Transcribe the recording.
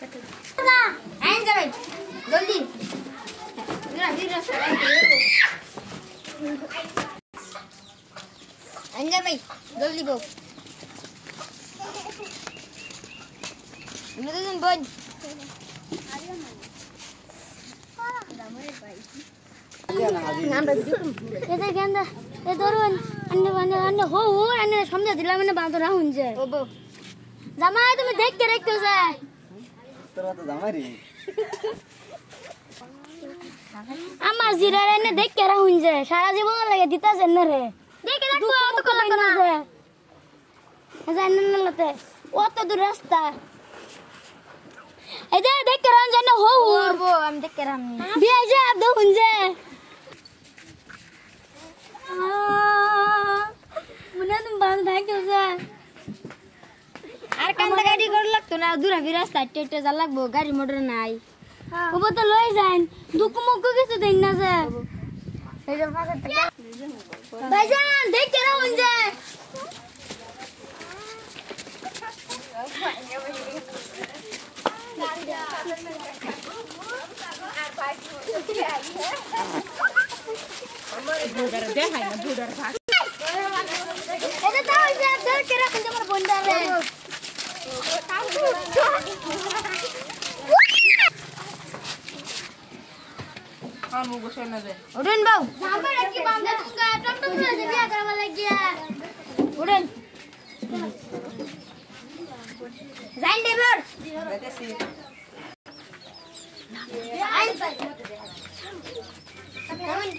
आइन जा भाई जल्दी मेरा वीर रास्ता है आइन जा भाई जल्दी बो मेरे दिन बोल এটা কেন এ ধরুন আন্নে হো আন্নে সমঝা দিলাম না বাঁধো না হুনছে জামাই তুমি দেখতে রাখতেছে তোরা তো জামাই রে আমার জিরার এনে দেখতে রাখুনছে সারা জীবন লাগে দিতাছেন না রে দেখে রাখবো অত কলা না জানেন না লতে অত দূর রাস্তা এই যে দেখতে রাখুন জানো হো বো আমি দেখতে রামনি বিয়ে যা আদো হুনছে মনে তুমি বাঁধ থাকতেছে আর কান্দা গাড়ি করে লাগতো না দূরা বীর রাস্তা টেটে যা লাগবো গাড়ি মোটর নাই ওবো তো লই যান দুকু মুকু কিছু দেন না যে এই যে ফাঁকা থেকে ভাইজান দেখতে রাখুন যে বুড়ার দেখাই না বুড়ার ভাগ এটা তাও যে দেখতে রাখুন যে আমার বোনটা রে আমু গোসল না দে উঠেন বাউ আমার কি বান্দা তুঙ্গা টমটম করে যে বিয়া করা লাগিয়া উঠেন যাইন ড্রাইভার যাইতেছি আইন পাই আইন